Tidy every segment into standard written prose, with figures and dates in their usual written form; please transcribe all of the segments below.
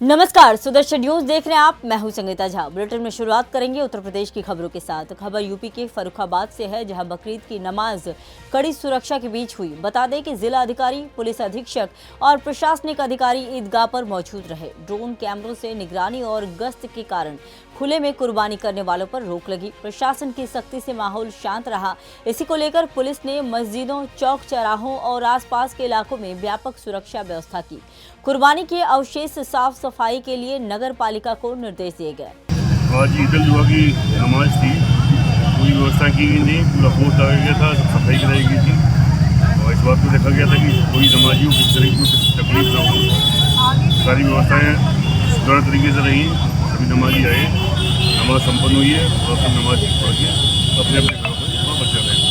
नमस्कार, सुदर्शन न्यूज देख रहे हैं आप। मैं हूं संगीता झा। बुलेटिन में शुरुआत करेंगे उत्तर प्रदेश की खबरों के साथ। खबर यूपी के फर्रुखाबाद से है, जहां बकरीद की नमाज कड़ी सुरक्षा के बीच हुई। बता दें कि जिला अधिकारी, पुलिस अधीक्षक और प्रशासनिक अधिकारी ईदगाह पर मौजूद रहे। ड्रोन कैमरों से निगरानी और गश्त के कारण खुले में कुर्बानी करने वालों पर रोक लगी। प्रशासन की सख्ती से माहौल शांत रहा। इसी को लेकर पुलिस ने मस्जिदों, चौक चौराहों और आसपास के इलाकों में व्यापक सुरक्षा व्यवस्था की। कुर्बानी के अवशेष साफ सफाई के लिए नगर पालिका को निर्देश दिए गए। आज ईद उल जुहा की नमाज थी, पूरी व्यवस्था की गई थी, पूरा फोर्स लगाया गया था, सफाई कराई गई थी और इस बात को देखा गया था कि कोई नमाजियों की तरह की तकलीफ ना हो। सारी व्यवस्थाएं सुचारू तरीके से रही। सभी नमाजी आए, नमाज संपन्न हुई है और सब नमाज पढ़ के अपने अपने घरों पर वापस जा रहे हैं।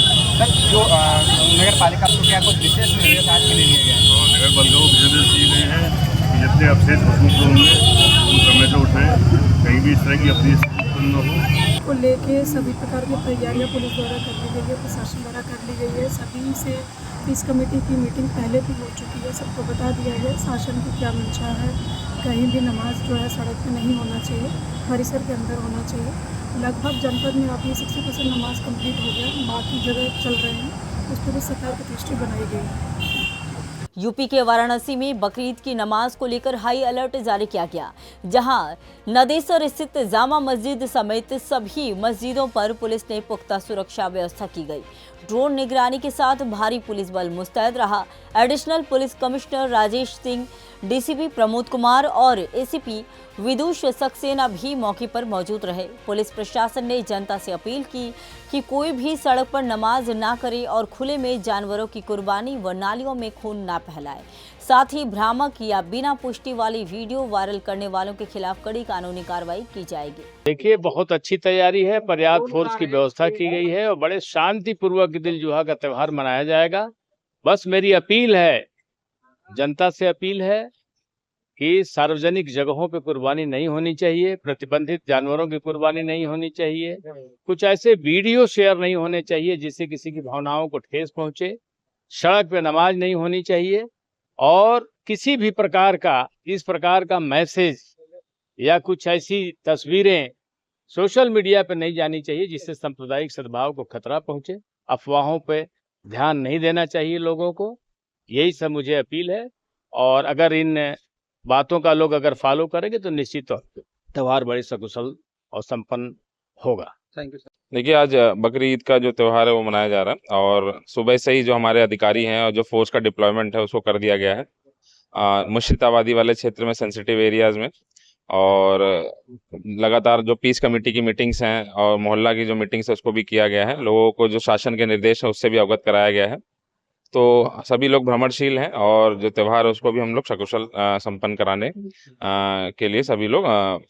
जो नगर पालिका को क्या कुछ विशेष निर्देश आज के लिए दिए गए हैं? नगर पालिका को विशेष निर्देश दिए गए हैं कि जितने अवशेष वस्तुओं होंगे उन समय से उठाएं, कहीं भी इस तरह की अपनी स्थिति उत्पन्न न हो। को लेके सभी प्रकार की तैयारियां पुलिस द्वारा कर ली गई है, प्रशासन द्वारा कर ली गई है। सभी से इस कमेटी की मीटिंग पहले भी हो चुकी है, सबको बता दिया गया शासन की क्या मंशा है। कहीं भी नमाज जो है सड़क पे नहीं होना चाहिए, परिसर के अंदर होना चाहिए। लगभग जनपद में अभी 60% नमाज कंप्लीट हो गया, बाकी जगह चल रहे हैं, उस पर भी सरकार की दृष्टि बनाई गई है। यूपी के वाराणसी में बकरीद की नमाज को लेकर हाई अलर्ट जारी किया गया, जहां नदेसर स्थित जामा मस्जिद समेत सभी मस्जिदों पर पुलिस ने पुख्ता सुरक्षा व्यवस्था की गई। ड्रोन निगरानी के साथ भारी पुलिस बल मुस्तैद रहा। Additional police commissioner Rajesh Singh, DCP Pramod Kumar और एसीपी विदुष सक्सेना भी मौके पर मौजूद रहे। पुलिस प्रशासन ने जनता से अपील की कि कोई भी सड़क पर नमाज ना करे और खुले में जानवरों की कुर्बानी व नालियों में खून ना फैलाए। साथ ही भ्रामक या बिना पुष्टि वाली वीडियो वायरल करने वालों के खिलाफ कड़ी कानूनी कार्रवाई की जाएगी। देखिए, बहुत अच्छी तैयारी है, पर्याप्त फोर्स की व्यवस्था की गई है और बड़े शांतिपूर्वक ईद उल जुहा का त्यौहार मनाया जाएगा। बस मेरी अपील है, जनता से अपील है कि सार्वजनिक जगहों पे कुर्बानी नहीं होनी चाहिए, प्रतिबंधित जानवरों की कुर्बानी नहीं होनी चाहिए, कुछ ऐसे वीडियो शेयर नहीं होने चाहिए जिससे किसी की भावनाओं को ठेस पहुंचे, सड़क पे नमाज नहीं होनी चाहिए और किसी भी प्रकार का इस प्रकार का मैसेज या कुछ ऐसी तस्वीरें सोशल मीडिया पे नहीं जानी चाहिए जिससे सांप्रदायिक सद्भाव को खतरा पहुंचे। अफवाहों पे ध्यान नहीं देना चाहिए लोगों को। यही सब मुझे अपील है और अगर इन बातों का लोग अगर फॉलो करेंगे तो निश्चित तौर पे त्यौहार बड़े सकुशल और संपन्न होगा। Thank you sir. देखिए, आज बकरी ईद का जो त्यौहार है वो मनाया जा रहा है और सुबह से ही जो हमारे अधिकारी हैं और जो फोर्स का डिप्लॉयमेंट है उसको कर दिया गया है मुश्रिताबादी वाले क्षेत्र में, सेंसिटिव एरियाज में। और लगातार जो पीस कमेटी की मीटिंग्स हैं और मोहल्ला की जो मीटिंग्स है उसको भी किया गया है। लोगों को जो शासन के निर्देश है उससे भी अवगत कराया गया है। तो सभी लोग भ्रमणशील हैं और जो त्यौहार है उसको भी हम लोग सकुशल संपन्न कराने के लिए सभी लोग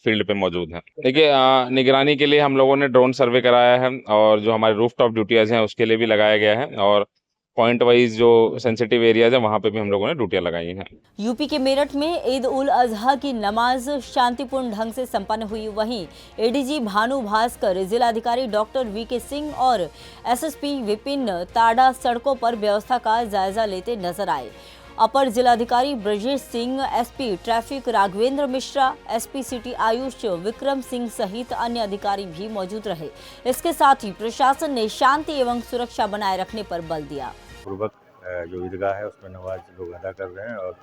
फील्ड पे मौजूद हैं। देखिए, निगरानी के लिए हम लोगों ने ड्रोन सर्वे कराया है और जो हमारे रूफटॉप ड्यूटीज हैं उसके लिए भी लगाया गया है और पॉइंट वाइज जो सेंसिटिव एरियाज है वहाँ पे भी हम लोगों ने ड्यूटियाँ लगाई हैं। यूपी के मेरठ में ईद उल अजहा की नमाज शांतिपूर्ण ढंग से संपन्न हुई। वहीं एडीजी भानु भास्कर, जिलाधिकारी डॉक्टर वीके सिंह और एसएसपी विपिन ताड़ा सड़कों पर व्यवस्था का जायजा लेते नजर आए। अपर जिलाधिकारी Brajesh Singh, SP traffic Raghavendra Mishra, SP city Ayush Vikram Singh सहित अन्य अधिकारी भी मौजूद रहे। इसके साथ ही प्रशासन ने शांति एवं सुरक्षा बनाए रखने पर बल दिया। पूर्वक जो ईदगाह है उसमें नमाज लोग अदा कर रहे हैं और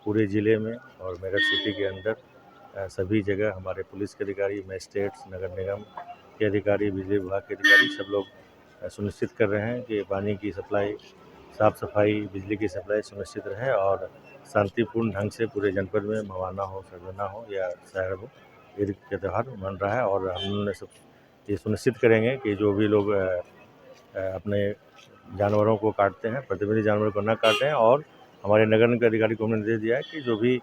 पूरे ज़िले में और मेरठ सिटी के अंदर सभी जगह हमारे पुलिस के अधिकारी, मजिस्ट्रेट्स, नगर निगम के अधिकारी, बिजली विभाग के अधिकारी सब लोग सुनिश्चित कर रहे हैं कि पानी की सप्लाई, साफ़ सफाई, बिजली की सप्लाई सुनिश्चित रहे और शांतिपूर्ण ढंग से पूरे जनपद में मवाना हो, सरगना हो या शहर हो, ईद का त्यौहार मन रहा है। और हम सब ये सुनिश्चित करेंगे कि जो भी लोग अपने जानवरों को काटते हैं, प्रतिबंधित जानवरों को न काटें और हमारे नगर निगम के अधिकारी को हमने निर्देश दिया है कि जो भी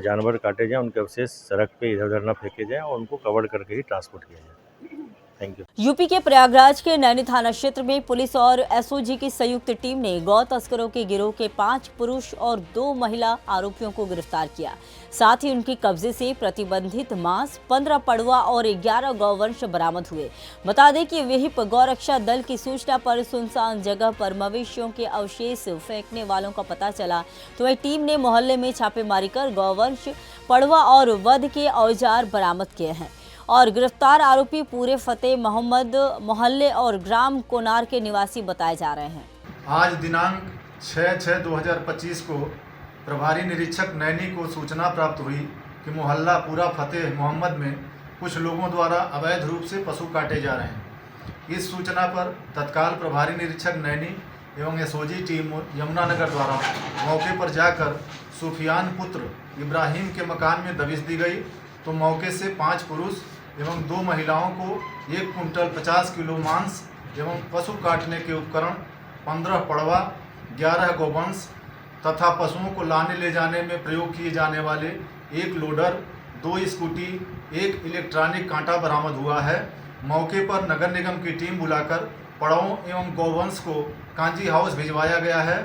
जानवर काटे जाएँ उनके अवशेष सड़क पे इधर उधर न फेंके जाएँ और उनको कवर करके ही ट्रांसपोर्ट किया जाए। Thank you. यूपी के प्रयागराज के नैनी थाना क्षेत्र में पुलिस और एसओजी की संयुक्त टीम ने गौ तस्करों के गिरोह के 5 पुरुष और 2 महिला आरोपियों को गिरफ्तार किया। साथ ही उनके कब्जे से प्रतिबंधित मांस, 15 पड़वा और 11 गौवंश बरामद हुए। बता दें कि विहिप गौरक्षा दल की सूचना पर सुनसान जगह पर मवेशियों के अवशेष फेंकने वालों का पता चला, तो वही टीम ने मोहल्ले में छापेमारी कर गौवंश, पड़वा और वध के औजार बरामद किए हैं और गिरफ्तार आरोपी पूरे फतेह मोहम्मद मोहल्ले और ग्राम कोनार के निवासी बताए जा रहे हैं। आज दिनांक 6/6/2025 को प्रभारी निरीक्षक नैनी को सूचना प्राप्त हुई कि मोहल्ला पूरा फतेह मोहम्मद में कुछ लोगों द्वारा अवैध रूप से पशु काटे जा रहे हैं। इस सूचना पर तत्काल प्रभारी निरीक्षक नैनी एवं एसओजी टीम यमुनानगर द्वारा मौके पर जाकर सुफियान पुत्र इब्राहिम के मकान में दबिश दी गई, तो मौके से 5 पुरुष एवं 2 महिलाओं को 1 कुंटल 50 किलो मांस एवं पशु काटने के उपकरण, 15 पड़वा, 11 गौवंश तथा पशुओं को लाने ले जाने में प्रयोग किए जाने वाले 1 लोडर, 2 स्कूटी, 1 इलेक्ट्रॉनिक कांटा बरामद हुआ है। मौके पर नगर निगम की टीम बुलाकर पड़वों एवं गौवंश को कांजी हाउस भिजवाया गया है।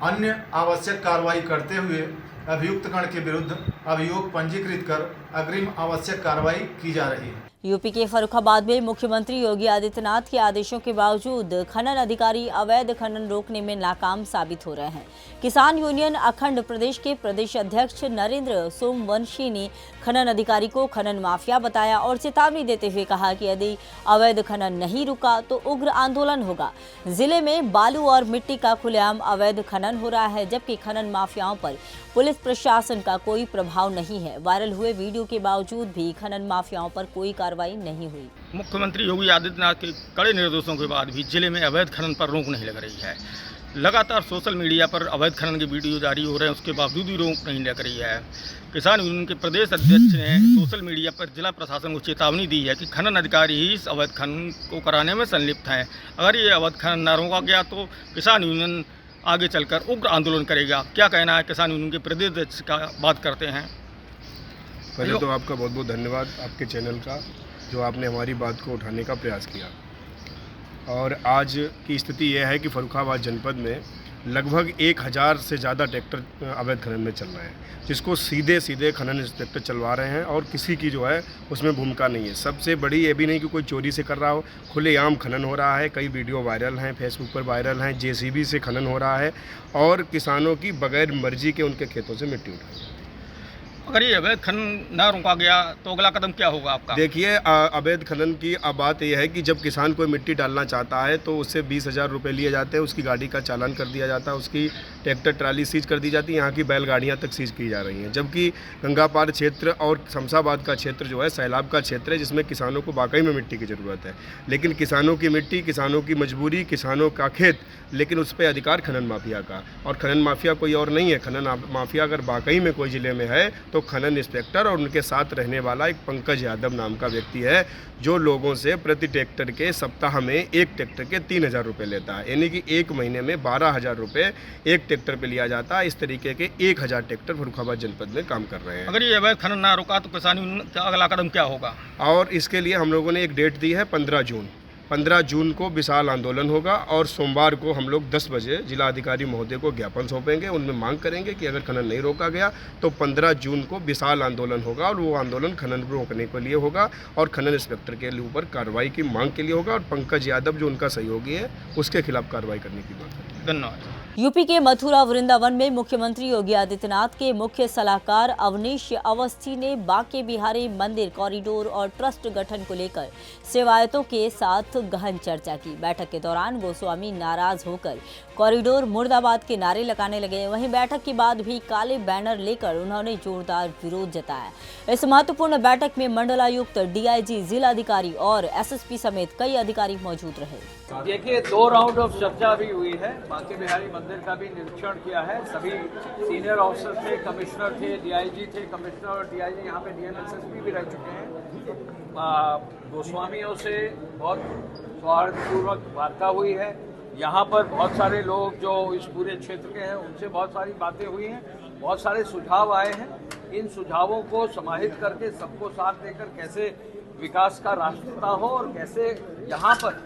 अन्य आवश्यक कार्रवाई करते हुए अभियुक्त गण के विरुद्ध अभियोग पंजीकृत कर अग्रिम आवश्यक कार्रवाई की जा रही है। यूपी के फर्रुखाबाद में मुख्यमंत्री योगी आदित्यनाथ के आदेशों के बावजूद खनन अधिकारी अवैध खनन रोकने में नाकाम साबित हो रहे हैं। किसान यूनियन अखंड प्रदेश के प्रदेश अध्यक्ष नरेंद्र सोमवंशी ने खनन अधिकारी को खनन माफिया बताया और चेतावनी देते हुए कहा कि यदि अवैध खनन नहीं रुका तो उग्र आंदोलन होगा। जिले में बालू और मिट्टी का खुलेआम अवैध खनन हो रहा है, जबकि खनन माफियाओं पर पुलिस प्रशासन का कोई प्रभाव नहीं है। वायरल हुए वीडियो के बावजूद भी खनन माफियाओं पर कोई कार्रवाई नहीं हुई। मुख्यमंत्री योगी आदित्यनाथ के कड़े निर्देशों के बाद भी जिले में अवैध खनन पर रोक नहीं लग रही है। लगातार सोशल मीडिया पर अवैध खनन के वीडियो जारी हो रहे हैं, उसके बावजूद भी रोक नहीं लग रही है। किसान यूनियन के प्रदेश अध्यक्ष ने सोशल मीडिया पर जिला प्रशासन को चेतावनी दी है कि खनन अधिकारी ही इस अवैध खनन को कराने में संलिप्त हैं। अगर ये अवैध खनन न रोका गया तो किसान यूनियन आगे चलकर उग्र आंदोलन करेगा। क्या कहना है किसान यूनियन के प्रदेश अध्यक्ष का, बात करते हैं। पहले तो आपका बहुत बहुत धन्यवाद आपके चैनल का, जो आपने हमारी बात को उठाने का प्रयास किया। और आज की स्थिति यह है कि फर्रुखाबाद जनपद में लगभग 1000 से ज़्यादा ट्रैक्टर अवैध खनन में चल रहे हैं, जिसको सीधे सीधे खनन इंस्पेक्टर चलवा रहे हैं और किसी की जो है उसमें भूमिका नहीं है। सबसे बड़ी ये भी नहीं कि कोई चोरी से कर रहा हो, खुलेआम खनन हो रहा है। कई वीडियो वायरल हैं, फेसबुक पर वायरल हैं, जेसीबी से खनन हो रहा है और किसानों की बगैर मर्जी के उनके खेतों से मिट्टी उठाई। अगर ये अवैध खनन न रोका गया तो अगला कदम क्या होगा आपका? देखिए, अवैध खनन की अब बात यह है कि जब किसान कोई मिट्टी डालना चाहता है तो उससे 20,000 रुपये लिए जाते हैं, उसकी गाड़ी का चालान कर दिया जाता है, उसकी ट्रैक्टर ट्राली सीज कर दी जाती है, यहाँ की बैलगाड़ियाँ तक सीज की जा रही हैं। जबकि गंगापार क्षेत्र और शमशाबाद का क्षेत्र जो है सैलाब का क्षेत्र है, जिसमें किसानों को वाकई में मिट्टी की ज़रूरत है। लेकिन किसानों की मिट्टी, किसानों की मजबूरी, किसानों का खेत, लेकिन उस पर अधिकार खनन माफिया का। और खनन माफिया कोई और नहीं है। खनन माफिया अगर वाकई में कोई ज़िले में है तो खनन इंस्पेक्टर और उनके साथ रहने वाला एक पंकज यादव नाम का व्यक्ति है, जो लोगों से प्रति ट्रैक्टर के सप्ताह में एक ट्रैक्टर के 3,000 रुपये लेता है। यानी कि एक महीने में 12,000 रुपये एक ट्रैक्टर पे लिया जाता है। इस तरीके के 1000 ट्रैक्टर फर्रुखाबाद जनपद में काम कर रहे हैं। अगर ये अवैध खनन ना रुका तो किसान यूनियन का अगला कदम क्या होगा? और इसके लिए हम लोगों ने एक डेट दी है 15 जून। 15 जून को विशाल आंदोलन होगा और सोमवार को हम लोग 10 बजे जिला अधिकारी महोदय को ज्ञापन सौंपेंगे। उनमें मांग करेंगे कि अगर खनन नहीं रोका गया तो 15 जून को विशाल आंदोलन होगा और वो आंदोलन खनन रोकने के लिए होगा और खनन इंस्पेक्टर के ऊपर कार्रवाई की मांग के लिए होगा और पंकज यादव जो उनका सहयोगी है उसके खिलाफ कार्रवाई करने की मांग करेंगे। धन्यवाद। यूपी के मथुरा वृंदावन में मुख्यमंत्री योगी आदित्यनाथ के मुख्य सलाहकार अवनीश अवस्थी ने बांके बिहारी मंदिर कॉरिडोर और ट्रस्ट गठन को लेकर सेवायतों के साथ गहन चर्चा की। बैठक के दौरान गोस्वामी नाराज होकर कॉरिडोर मुर्दाबाद के नारे लगाने लगे। वहीं बैठक के बाद भी काले बैनर लेकर उन्होंने जोरदार विरोध जताया। इस महत्वपूर्ण बैठक में मंडलायुक्त, डीआईजी, जिलाधिकारी और एसएसपी समेत कई अधिकारी मौजूद रहे। देखिए, 2 राउंड ऑफ चर्चा भी हुई है। बांके बिहारी मंदिर का भी निरीक्षण किया है। सभी सीनियर ऑफिसर थे, कमिश्नर थे, डीआईजी थे, कमिश्नर और डीआईजी, यहाँ पे डीएम एसएसपी भी रह चुके हैं। गोस्वामियों से बहुत सौहार्दपूर्वक वार्ता हुई है। यहाँ पर बहुत सारे लोग जो इस पूरे क्षेत्र के हैं उनसे बहुत सारी बातें हुई हैं, बहुत सारे सुझाव आए हैं। इन सुझावों को समाहित करके सबको साथ लेकर कैसे विकास का रास्ता हो और कैसे यहाँ पर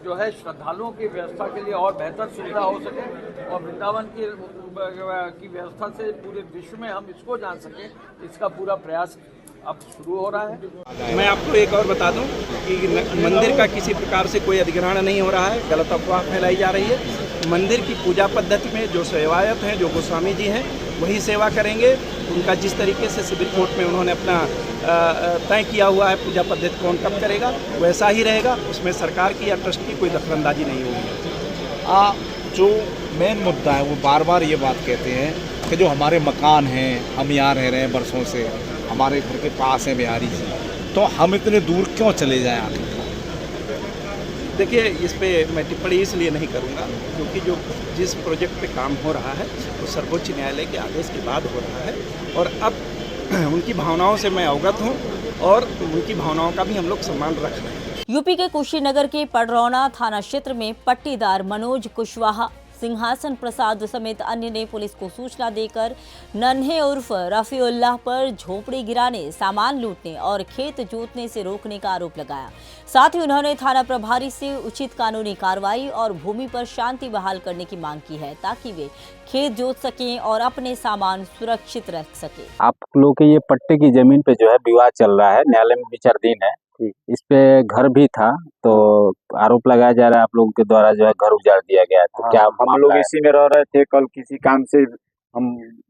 जो है श्रद्धालुओं की व्यवस्था के लिए और बेहतर सुविधा हो सके और वृंदावन की व्यवस्था से पूरे विश्व में हम इसको जान सकें, इसका पूरा प्रयास अब शुरू हो रहा है। मैं आपको एक और बता दूं कि मंदिर का किसी प्रकार से कोई अधिग्रहण नहीं हो रहा है, गलत अफवाह फैलाई जा रही है। मंदिर की पूजा पद्धति में जो सेवायत हैं, जो गोस्वामी जी हैं, वही सेवा करेंगे। उनका जिस तरीके से सिविल कोर्ट में उन्होंने अपना तय किया हुआ है पूजा पद्धति कौन कब करेगा, वैसा ही रहेगा। उसमें सरकार की या ट्रस्ट की कोई दखलंदाजी नहीं होगी। जो मेन मुद्दा है वो बार बार ये बात कहते हैं कि जो हमारे मकान हैं, हम यहाँ रह रहे हैं बरसों से, हमारे घर के पास है बिहारी जी, तो हम इतने दूर क्यों चले जाएं आखिर? देखिए, इस पे मैं टिप्पणी इसलिए नहीं करूँगा क्योंकि जिस प्रोजेक्ट पे काम हो रहा है वो सर्वोच्च न्यायालय के आदेश के बाद हो रहा है और अब उनकी भावनाओं से मैं अवगत हूँ और उनकी भावनाओं का भी हम लोग सम्मान रख रहे हैं। यूपी के कुशीनगर के पडरौना थाना क्षेत्र में पट्टीदार मनोज कुशवाहा, सिंहासन प्रसाद समेत अन्य ने पुलिस को सूचना देकर नन्हे उर्फ रफीउल्लाह पर झोपड़ी गिराने, सामान लूटने और खेत जोतने से रोकने का आरोप लगाया। साथ ही उन्होंने थाना प्रभारी से उचित कानूनी कार्रवाई और भूमि पर शांति बहाल करने की मांग की है ताकि वे खेत जोत सकें और अपने सामान सुरक्षित रख सके। आप लोग के ये पट्टे की जमीन पे जो है विवाद चल रहा है, न्यायालय में विचाराधीन है। इस पे घर भी था, तो आरोप लगाया जा रहा है आप लोगों के द्वारा जो है घर उजाड़ दिया गया है। तो क्या हम लोग इसी में रह रहे थे। कल किसी काम से हम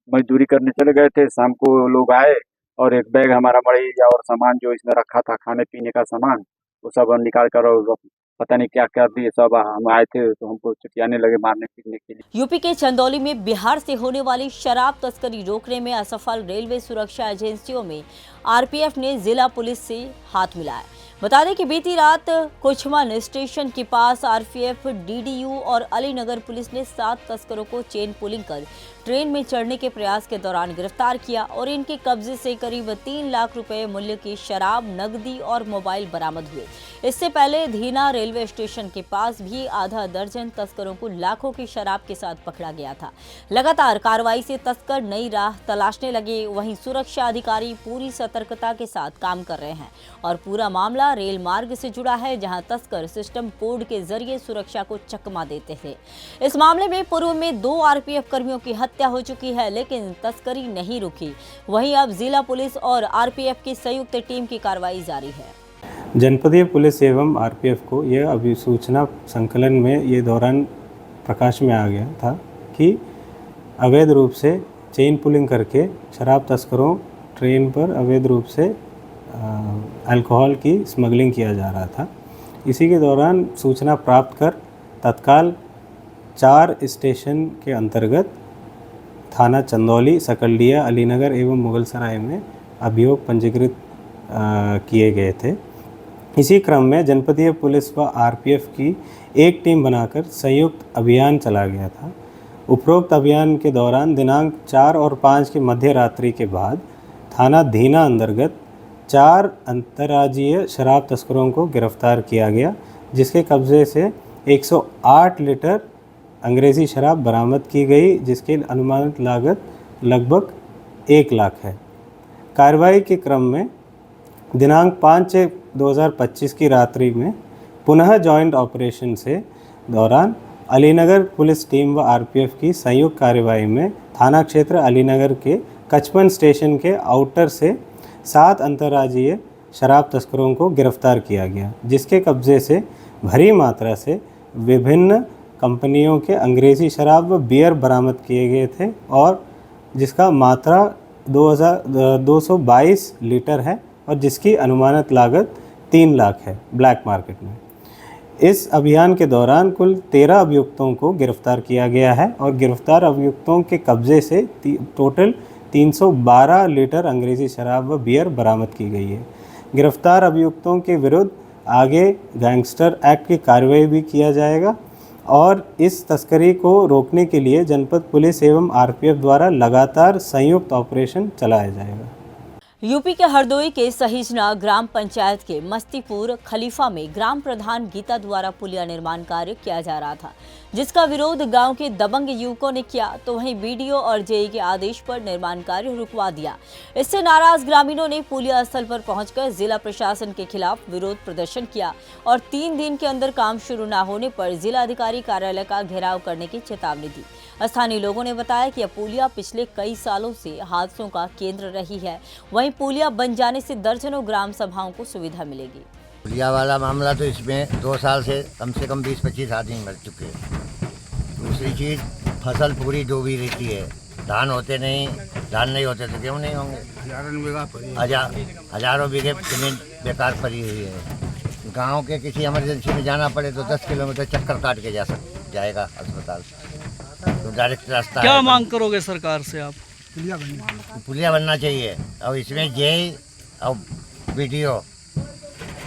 मजदूरी करने चले गए थे, शाम को लोग आए और एक बैग हमारा मड़ई और सामान जो इसमें रखा था खाने पीने का सामान, वो सब निकाल कर और पता नहीं क्या क्या दिए। सब हम आए थे तो हमको चिटियाने लगे मारने पीटने के लिए। यूपी के चंदौली में बिहार से होने वाली शराब तस्करी रोकने में असफल रेलवे सुरक्षा एजेंसियों में आरपीएफ ने जिला पुलिस से हाथ मिलाया। बता दें कि बीती रात कुछमन स्टेशन के पास आरपीएफ, डीडीयू और अलीनगर पुलिस ने 7 तस्करों को चेन पुलिंग कर ट्रेन में चढ़ने के प्रयास के दौरान गिरफ्तार किया और इनके कब्जे से करीब 3 लाख रुपए मूल्य की शराब, नकदी और मोबाइल बरामद हुए। इससे पहले धीना रेलवे स्टेशन के पास भी आधा दर्जन तस्करों को लाखों की शराब के साथ पकड़ा गया था। लगातार कार्रवाई से तस्कर नई राह तलाशने लगे। वहीं सुरक्षा अधिकारी पूरी सतर्कता के साथ काम कर रहे हैं और पूरा मामला रेल मार्ग से जुड़ा है, जहां तस्कर सिस्टम कोड के जरिए सुरक्षा को चकमा देते थे। इस मामले में पूर्व में 2 आरपीएफ कर्मियों की हत्या हो चुकी है, लेकिन तस्करी नहीं रुकी। वहीं अब जिला पुलिस और आरपीएफ की संयुक्त टीम की कार्रवाई जारी है। जनपदीय पुलिस एवं आरपीएफ को यह अभिसूचना संकलन में ये दौरान प्रकाश में आ गया था कि अवैध रूप से चेन पुलिंग करके शराब तस्करों ट्रेन पर अवैध रूप से अल्कोहल की स्मगलिंग किया जा रहा था। इसी के दौरान सूचना प्राप्त कर तत्काल 4 स्टेशन के अंतर्गत थाना चंदौली, सकलडिया, अलीनगर एवं मुगलसराय में अभियोग पंजीकृत किए गए थे। इसी क्रम में जनपदीय पुलिस व आरपीएफ की एक टीम बनाकर संयुक्त अभियान चला गया था। उपरोक्त अभियान के दौरान दिनांक 4 और 5 की मध्य रात्रि के बाद थाना धीना अंतर्गत 4 अंतर्राज्यीय शराब तस्करों को गिरफ्तार किया गया, जिसके कब्जे से 108 लीटर अंग्रेज़ी शराब बरामद की गई, जिसकी अनुमानित लागत लगभग 1 लाख है। कार्रवाई के क्रम में दिनांक 5/6/2025 की रात्रि में पुनः जॉइंट ऑपरेशन से दौरान अलीनगर पुलिस टीम व आरपीएफ की संयुक्त कार्रवाई में थाना क्षेत्र अलीनगर के कचपन स्टेशन के आउटर से 7 अंतर्राज्यीय शराब तस्करों को गिरफ्तार किया गया, जिसके कब्जे से भारी मात्रा से विभिन्न कंपनियों के अंग्रेज़ी शराब व बियर बरामद किए गए थे और जिसका मात्रा 222 लीटर है और जिसकी अनुमानित लागत 3 लाख है ब्लैक मार्केट में। इस अभियान के दौरान कुल 13 अभियुक्तों को गिरफ्तार किया गया है और गिरफ्तार अभियुक्तों के कब्जे से टोटल 312 लीटर अंग्रेज़ी शराब व बियर बरामद की गई है। गिरफ्तार अभियुक्तों के विरुद्ध आगे गैंगस्टर एक्ट की कार्रवाई भी किया जाएगा और इस तस्करी को रोकने के लिए जनपद पुलिस एवं आरपीएफ द्वारा लगातार संयुक्त ऑपरेशन चलाया जाएगा। यूपी के हरदोई के सहिजना ग्राम पंचायत के मस्तीपुर खलीफा में ग्राम प्रधान गीता द्वारा पुलिया निर्माण कार्य किया जा रहा था, जिसका विरोध गांव के दबंग युवकों ने किया, तो वहीं बीडीओ और जेई के आदेश पर निर्माण कार्य रुकवा दिया। इससे नाराज ग्रामीणों ने पुलिया स्थल पर पहुंचकर जिला प्रशासन के खिलाफ विरोध प्रदर्शन किया और 3 दिन के अंदर काम शुरू न होने पर जिला अधिकारी कार्यालय का घेराव करने की चेतावनी दी। स्थानीय लोगों ने बताया कि यह पुलिया पिछले कई सालों से हादसों का केंद्र रही है। वहीं पुलिया बन जाने से दर्जनों ग्राम सभाओं को सुविधा मिलेगी। पुलिया वाला मामला तो इसमें 2 साल से कम 20-25 आदमी मर चुके हैं। दूसरी चीज़, फसल पूरी डूबी रहती है, धान होते नहीं, धान नहीं होते तो क्यों नहीं होंगे। हजारों बीघे जमीन बेकार पड़ी हुई है। गांव के किसी इमरजेंसी में जाना पड़े तो 10 किलोमीटर चक्कर काट के जाएगा अस्पताल, तो डायरेक्ट रास्ता। क्या मांग करोगे सरकार से आप? पुलिया बनना चाहिए और इसमें जेई और बीडीओ,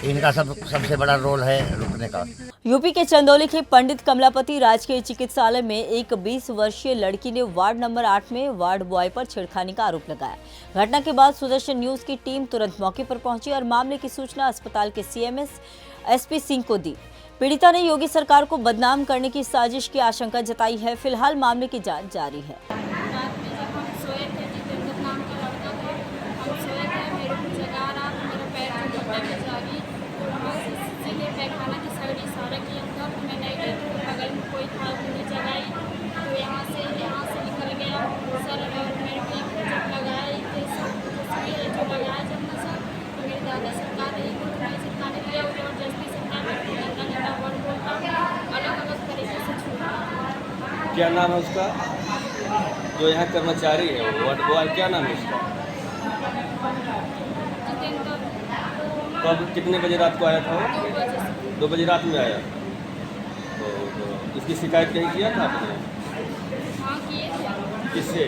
इनका सबसे बड़ा रोल है रुकने का। यूपी के चंदौली के पंडित कमलापति राजकीय चिकित्सालय में एक 20 वर्षीय लड़की ने वार्ड नंबर 8 में वार्ड बॉय पर छेड़खानी का आरोप लगाया। घटना के बाद सुदर्शन न्यूज की टीम तुरंत मौके पर पहुंची और मामले की सूचना अस्पताल के सीएमएस एसपी सिंह को दी। पीड़िता ने योगी सरकार को बदनाम करने की साजिश की आशंका जताई है। फिलहाल मामले की जांच जारी है। क्या नाम है उसका, जो यहाँ कर्मचारी है, वार्ड बॉय, क्या नाम है उसका? कब कितने बजे रात को आया था वो? 2 बजे रात में आया। तो इसकी शिकायत कहीं किया था आपने? किससे?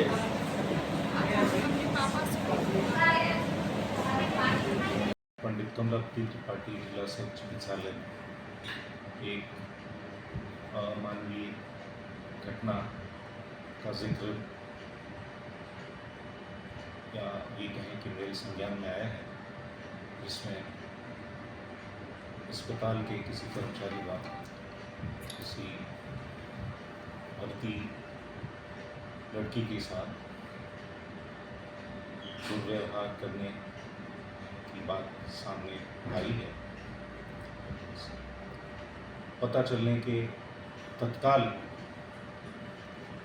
पंडित कमलापति त्रिपाठी जिला चिकित्सालय एक अमानवीय घटना का जिक्र या ये कहें कि मेरे संज्ञान में आया है, जिसमें अस्पताल के किसी कर्मचारी व किसी भर्ती लड़की के साथ दुर्व्यवहार करने की बात सामने आई है। पता चलने के तत्काल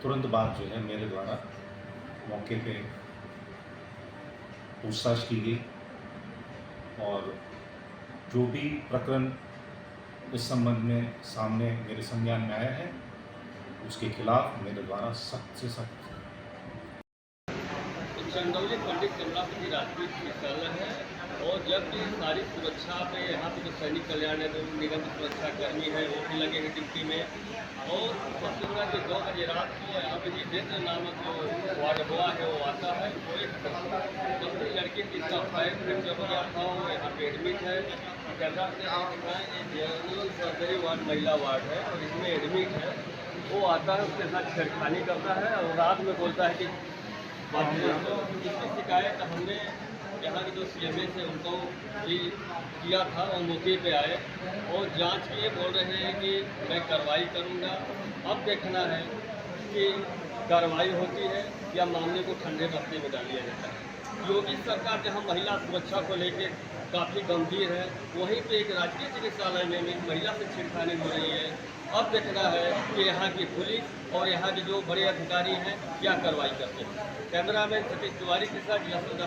तुरंत बाद जो है मेरे द्वारा मौके पे पूछताछ की गई और जो भी प्रकरण इस संबंध में सामने मेरे संज्ञान में आया है, उसके खिलाफ मेरे द्वारा सख्त से सख्त। चंदौली पंडित कमलापति राजकीय चिकित्सालय है और जब भी सारी सुरक्षा पे यहाँ पे जो सैनिक कल्याण निगम की सुरक्षा कर्मी है वो भी लगे हैं ड्यूटी में। और सबसे बड़ा जो 2 बजे रात को यहाँ पे जितेंद्र नामक जो वार्ड बॉय है वो आता है। वो एक अपनी लड़की जिसका पैर फ्रैक्चर हो गया था, वो यहाँ पे एडमिट है। कैमरा से आप दिखाएँ, जनरल सर्जरी वार्ड महिला वार्ड है और इसमें एडमिट है। वो आता है, उसके साथ छेड़खानी करता है और रात में बोलता है कि इसकी शिकायत हमने यहाँ के जो सीएमएस है उनको भी किया था और मौके पे आए और जांच किए, बोल रहे हैं कि मैं कार्रवाई करूँगा। अब देखना है कि कार्रवाई होती है या मामले को ठंडे रास्ते में डाल दिया जाता है। योगी सरकार जहाँ महिला सुरक्षा को लेकर काफ़ी गंभीर है, वहीं पे एक राजकीय चिकित्सालय में महिला से छेड़खानी हो रही है। अब देखना है कि यहाँ की पुलिस और यहाँ के जो बड़े अधिकारी हैं क्या कार्रवाई करते हैं। कैमरामैन सतीश तिवारी के साथ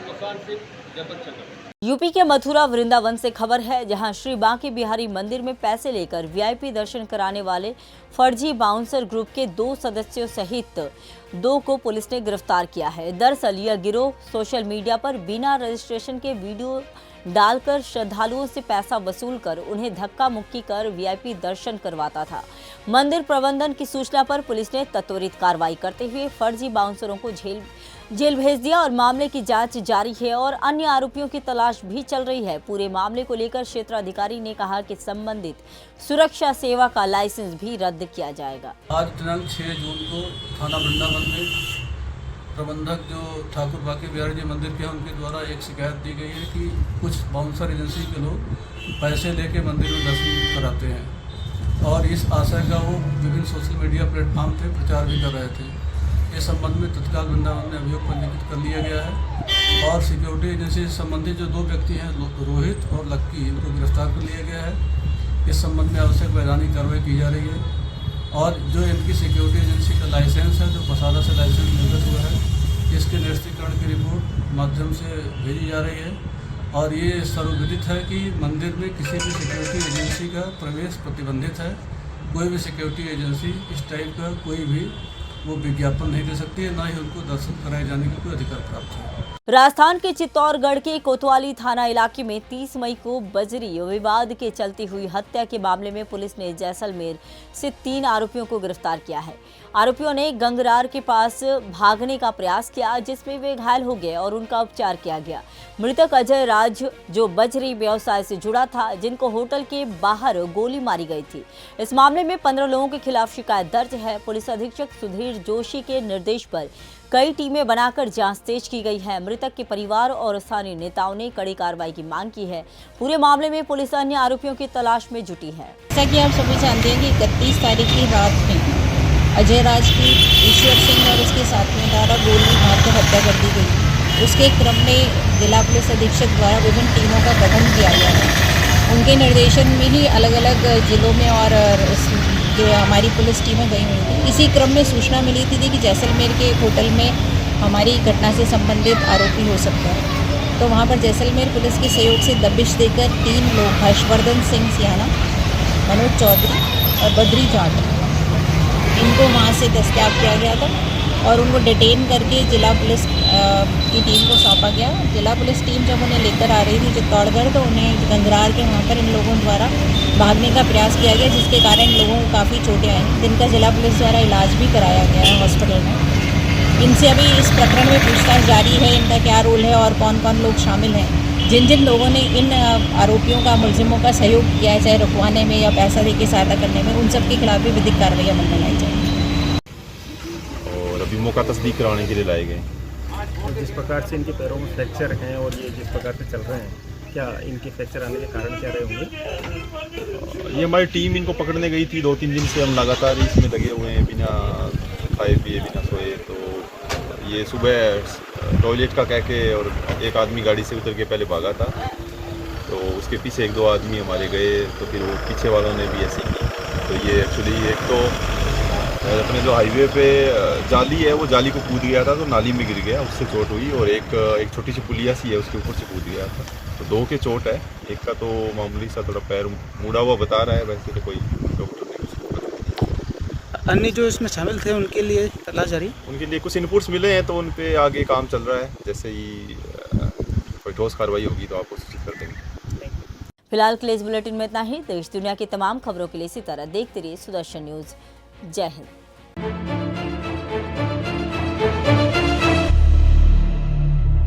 सुशांत सिंह, जबल चंद्र। यूपी के मथुरा वृंदावन से खबर है, जहां श्री बांके बिहारी मंदिर में पैसे लेकर वीआईपी दर्शन कराने वाले फर्जी बाउंसर ग्रुप के 2 सदस्यों सहित 2 को पुलिस ने गिरफ्तार किया है। दरअसल यह गिरोह सोशल मीडिया पर बिना रजिस्ट्रेशन के वीडियो डालकर श्रद्धालुओं से पैसा वसूल कर उन्हें धक्का मुक्की कर वीआईपी दर्शन करवाता था। मंदिर प्रबंधन की सूचना पर पुलिस ने त्वरित कार्रवाई करते हुए फर्जी बाउंसरों को जेल भेज दिया और मामले की जांच जारी है और अन्य आरोपियों की तलाश भी चल रही है। पूरे मामले को लेकर क्षेत्राधिकारी ने कहा कि संबंधित सुरक्षा सेवा का लाइसेंस भी रद्द किया जाएगा। आज दिनांक 6 जून को थाना वृंदावन में प्रबंधक जो ठाकुर बाकी बिहारी जी मंदिर के हैं उनके द्वारा एक शिकायत दी गई है कि कुछ बाउंसर एजेंसी के लोग पैसे लेके मंदिर में दर्शन कराते हैं और इस आशय का वो विभिन्न सोशल मीडिया प्लेटफॉर्म पे प्रचार भी कर रहे थे। इस संबंध में तत्काल वृंदावन में अभियोग पंजीकृत कर लिया गया है और सिक्योरिटी एजेंसी से संबंधित जो 2 व्यक्ति हैं रोहित और लक्की, इनको गिरफ्तार कर लिया गया है। इस संबंध में आवश्यक वैधानिक कार्रवाई की जा रही है और जो इनकी सिक्योरिटी एजेंसी का लाइसेंस है जो पसादा से लाइसेंस निर्गत हुआ है, इसके निरस्तीकरण की रिपोर्ट माध्यम से भेजी जा रही है और ये सर्वविदित है कि मंदिर में किसी भी सिक्योरिटी एजेंसी का प्रवेश प्रतिबंधित है। कोई भी सिक्योरिटी एजेंसी इस टाइप का कोई भी वो विज्ञापन नहीं दे सकती है, ना ही उनको दर्शन कराए जाने की कोई अधिकार प्राप्त है। राजस्थान के चित्तौड़गढ़ के कोतवाली थाना इलाके में 30 मई को बजरी विवाद के चलते हुई हत्या के मामले में पुलिस ने जैसलमेर से 3 आरोपियों को गिरफ्तार किया है। आरोपियों ने गंगरार के पास भागने का प्रयास किया जिसमें वे घायल हो गए और उनका उपचार किया गया। मृतक अजय राज जो बजरी व्यवसाय से जुड़ा था, जिनको होटल के बाहर गोली मारी गई थी। इस मामले में 15 लोगों के खिलाफ शिकायत दर्ज है। पुलिस अधीक्षक सुधीर जोशी के निर्देश पर कई टीमें बनाकर जांच तेज की गई है। मृतक के परिवार और स्थानीय नेताओं ने कड़ी कार्रवाई की मांग की है। पूरे मामले में पुलिस अन्य आरोपियों की तलाश में जुटी है। जैसा कि आप सभी जानते हैं कि 31 तारीख की रात में अजय राज की ईश्वर सिंह और उसके साथियों द्वारा गोली मारकर हत्या कर दी गई। उसके क्रम में जिला पुलिस अधीक्षक द्वारा विभिन्न टीमों का गठन किया गया है। उनके निर्देशन में ही अलग अलग जिलों में और जो हमारी पुलिस टीमें गई हुई थी। इसी क्रम में सूचना मिली थी कि जैसलमेर के एक होटल में हमारी घटना से संबंधित आरोपी हो सकता है, तो वहाँ पर जैसलमेर पुलिस के सहयोग से दबिश देकर 3 लोग हर्षवर्धन सिंह सियाना, मनोज चौधरी और बद्री जाट, इनको वहाँ से दस्तयाब किया गया था और उनको डिटेन करके जिला पुलिस की टीम को सौंपा गया। जिला पुलिस टीम जब उन्हें लेकर आ रही थी चित्तौड़गढ़, तो उन्हें गंगरार के वहाँ पर इन लोगों द्वारा भागने का प्रयास किया गया, जिसके कारण इन लोगों को काफ़ी चोटें आई, जिनका जिला पुलिस द्वारा इलाज भी कराया गया है हॉस्पिटल में। इनसे अभी इस प्रकरण में पूछताछ जारी है, इनका क्या रोल है और कौन कौन लोग शामिल हैं। जिन जिन लोगों ने इन आरोपियों का, मुलजिमों का सहयोग किया है, चाहे रुकवाने में या पैसा देके सहायता करने में, उन सब के खिलाफ भी विधिक कार्रवाई अमल में लाई जाएगी। और अभी मौका तस्दीक करवाने के लिए लाए गए। जिस प्रकार से इनके पैरों में फ्रैक्चर हैं और ये जिस प्रकार से चल रहे हैं, क्या इनके फ्रैक्चर आने के कारण क्या रहे होंगे? ये हमारी टीम इनको पकड़ने गई थी। 2-3 दिन से हम लगातार इसमें लगे हुए हैं, बिना खाए पिए बिना सोए। तो ये सुबह टॉयलेट का कह के और एक आदमी गाड़ी से उतर के पहले भागा था, तो उसके पीछे 1-2 आदमी हमारे गए, तो फिर वो पीछे वालों ने भी ऐसे की। तो ये एक्चुअली एक तो अपने जो हाईवे पे जाली है, वो जाली को कूद गया था, तो नाली में गिर गया, उससे चोट हुई। और एक छोटी सी पुलिया सी है, उसके ऊपर से कूद गया था। तो 2 के चोट है, एक का तो मामूली सा थोड़ा पैर मुड़ा हुआ बता रहा है, वैसे तो कोई डॉक्टर ने उसको। अन्य जो इसमें शामिल थे उनके लिए तलाश जारी, उनके लिए कुछ इनपुट्स मिले हैं, तो उन पे आगे काम चल रहा है। जैसे ही कोई ठोस कार्रवाई होगी तो आपको सूचित कर देंगे। फिलहाल के लिए इस बुलेटिन में इतना ही। देश दुनिया की तमाम खबरों के लिए इसी तरह देखते रहिए सुदर्शन न्यूज। जय हिंद।